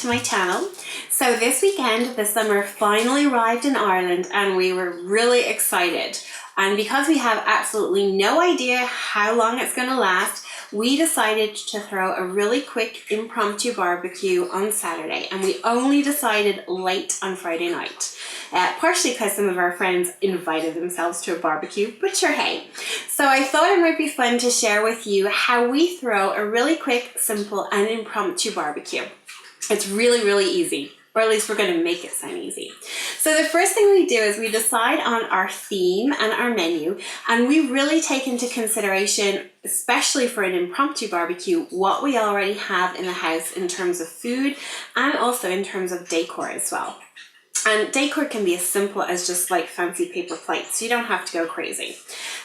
to my channel. So this weekend the summer finally arrived in Ireland and we were really excited. And because we have absolutely no idea how long it's going to last, we decided to throw a really quick impromptu barbecue on Saturday, and we only decided late on Friday night. Partially because some of our friends invited themselves to a barbecue, but sure, hey. So I thought it might be fun to share with you how we throw a really quick, simple and impromptu barbecue. It's really, really easy. Or at least we're going to make it sound easy. So the first thing we do is we decide on our theme and our menu, and we really take into consideration, especially for an impromptu barbecue, what we already have in the house in terms of food and also in terms of decor as well. And decor can be as simple as just like fancy paper plates, so you don't have to go crazy.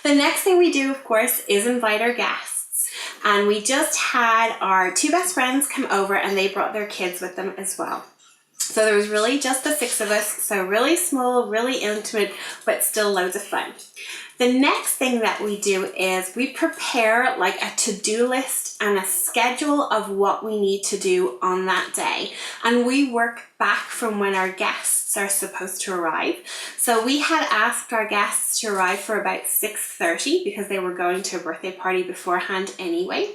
The next thing we do, of course, is invite our guests. And we just had our two best friends come over and they brought their kids with them as well. So there was really just the 6 of us, so really small, really intimate, but still loads of fun. The next thing that we do is we prepare like a to-do list and a schedule of what we need to do on that day. And we work back from when our guests are supposed to arrive. So we had asked our guests to arrive for about 6:30 because they were going to a birthday party beforehand anyway.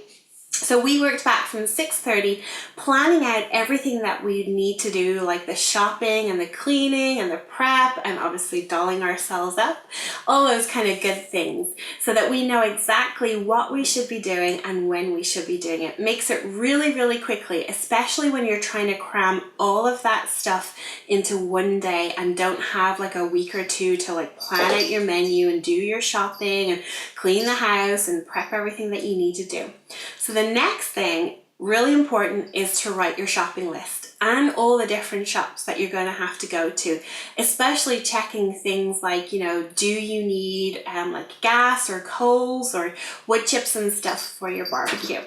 So we worked back from 6:30, planning out everything that we need to do, like the shopping and the cleaning and the prep and obviously dolling ourselves up, all those kind of good things, so that we know exactly what we should be doing and when we should be doing it. Makes it really, really quickly, especially when you're trying to cram all of that stuff into one day and don't have like a week or two to like plan out your menu and do your shopping and clean the house and prep everything that you need to do. So the next thing, really important, is to write your shopping list and all the different shops that you're going to have to go to, especially checking things like, you know, do you need like gas or coals or wood chips and stuff for your barbecue.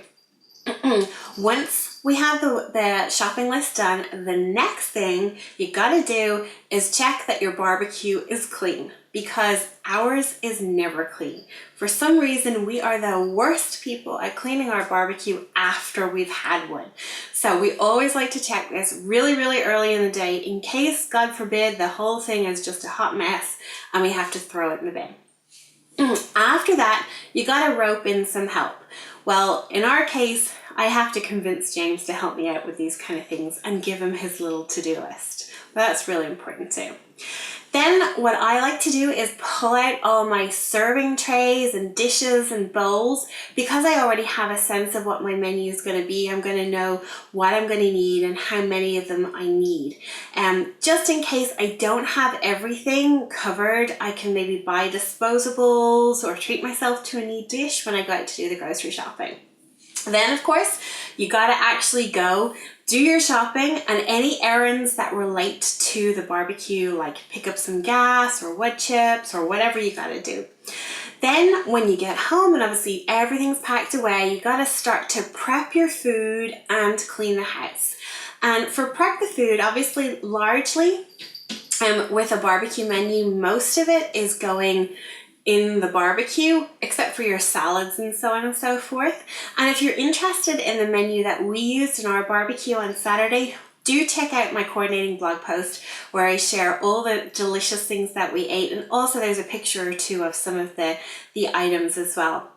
Once we have the shopping list done, the next thing you gotta do is check that your barbecue is clean, because ours is never clean. For some reason, we are the worst people at cleaning our barbecue after we've had one. So we always like to check this really, really early in the day in case, God forbid, the whole thing is just a hot mess and we have to throw it in the bin. After that, you gotta rope in some help. Well, in our case, I have to convince James to help me out with these kind of things and give him his little to-do list. But that's really important too. Then what I like to do is pull out all my serving trays and dishes and bowls. Because I already have a sense of what my menu is going to be, I'm going to know what I'm going to need and how many of them I need. Just in case I don't have everything covered, I can maybe buy disposables or treat myself to a neat dish when I go out to do the grocery shopping. Then, of course, you got to actually go do your shopping and any errands that relate to the barbecue, like pick up some gas or wood chips or whatever you got to do. Then when you get home and obviously everything's packed away, you got to start to prep your food and clean the house. And for prep the food, obviously largely with a barbecue menu, most of it is going in the barbecue, except for your salads and so on and so forth. And if you're interested in the menu that we used in our barbecue on Saturday, do check out my coordinating blog post where I share all the delicious things that we ate, and also there's a picture or two of some of the items as well.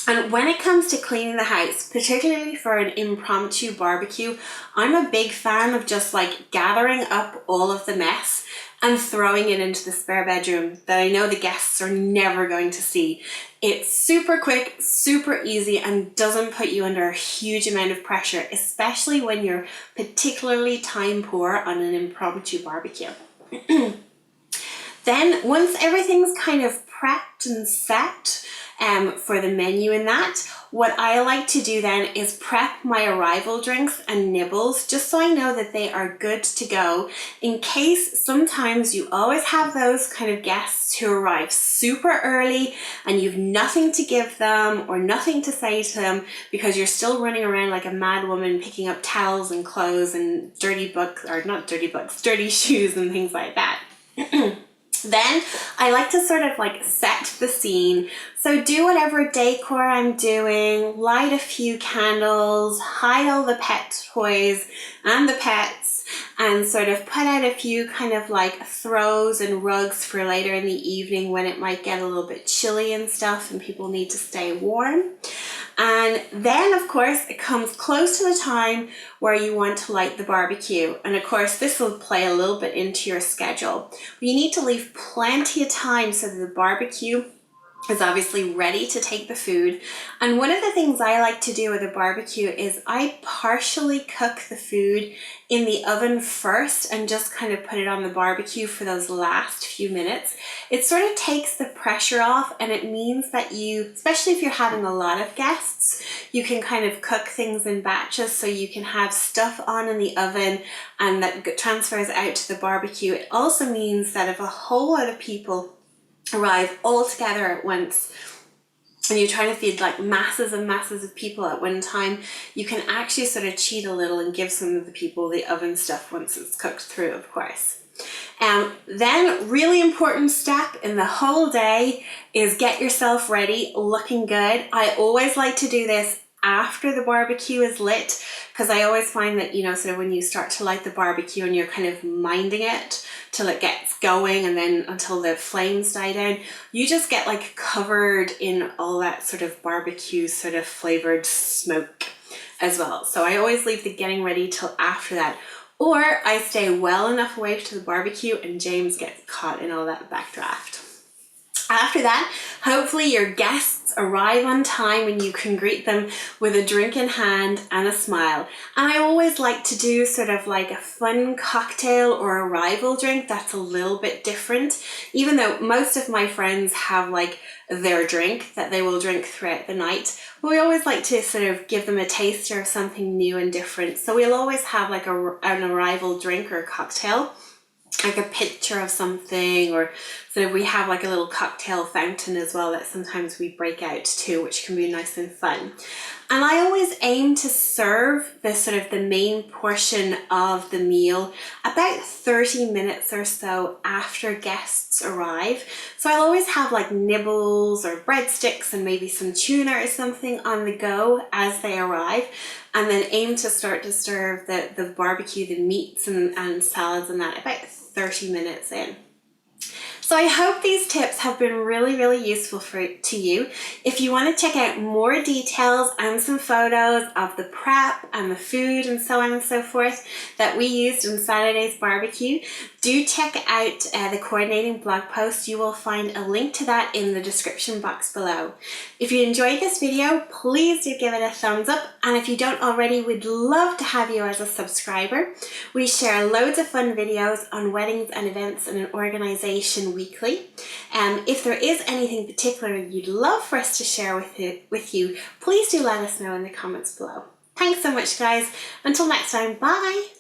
And when it comes to cleaning the house, particularly for an impromptu barbecue, I'm a big fan of just like gathering up all of the mess and throwing it into the spare bedroom that I know the guests are never going to see. It's super quick, super easy, and doesn't put you under a huge amount of pressure, especially when you're particularly time poor on an impromptu barbecue. Then once everything's kind of prepped and set for the menu and that, what I like to do then is prep my arrival drinks and nibbles, just so I know that they are good to go, in case sometimes you always have those kind of guests who arrive super early and you've nothing to give them or nothing to say to them because you're still running around like a mad woman picking up towels and clothes and dirty books, or not dirty books, dirty shoes and things like that. Then I like to sort of like set the scene. So do whatever decor I'm doing, light a few candles, hide all the pet toys and the pets, and sort of put out a few kind of like throws and rugs for later in the evening when it might get a little bit chilly and stuff and people need to stay warm. And then of course it comes close to the time where you want to light the barbecue. And of course this will play a little bit into your schedule. You need to leave plenty of time so that the barbecue is obviously ready to take the food. And one of the things I like to do with a barbecue is I partially cook the food in the oven first and just kind of put it on the barbecue for those last few minutes. It sort of takes the pressure off, and it means that you, especially if you're having a lot of guests, you can kind of cook things in batches, so you can have stuff on in the oven and that transfers out to the barbecue. It also means that if a whole lot of people arrive all together at once and you're trying to feed like masses and masses of people at one time, you can actually sort of cheat a little and give some of the people the oven stuff once it's cooked through, of course. Then really important step in the whole day is get yourself ready, looking good. I always like to do this after the barbecue is lit, because I always find that, you know, sort of when you start to light the barbecue and you're kind of minding it till it gets going and then until the flames die down, you just get like covered in all that sort of barbecue sort of flavored smoke as well. So I always leave the getting ready till after that, or I stay well enough away to the barbecue and James gets caught in all that backdraft. After that, hopefully your guests arrive on time and you can greet them with a drink in hand and a smile. And I always like to do sort of like a fun cocktail or arrival drink that's a little bit different, even though most of my friends have like their drink that they will drink throughout the night. But we always like to sort of give them a taster of something new and different. So we'll always have like an arrival drink or cocktail, like a picture of something, or sort of we have like a little cocktail fountain as well that sometimes we break out too, which can be nice and fun. And I always aim to serve the sort of the main portion of the meal about 30 minutes or so after guests arrive. So I'll always have like nibbles or breadsticks and maybe some tuna or something on the go as they arrive, and then aim to start to serve the barbecue, the meats and salads and that about 30 minutes in. So I hope these tips have been really, really useful to you. If you want to check out more details and some photos of the prep and the food and so on and so forth that we used in Saturday's barbecue, do check out the coordinating blog post. You will find a link to that in the description box below. If you enjoyed this video, please do give it a thumbs up. And if you don't already, we'd love to have you as a subscriber. We share loads of fun videos on weddings and events and an organization weekly. If there is anything particular you'd love for us to share with you, please do let us know in the comments below. Thanks so much, guys. Until next time, bye.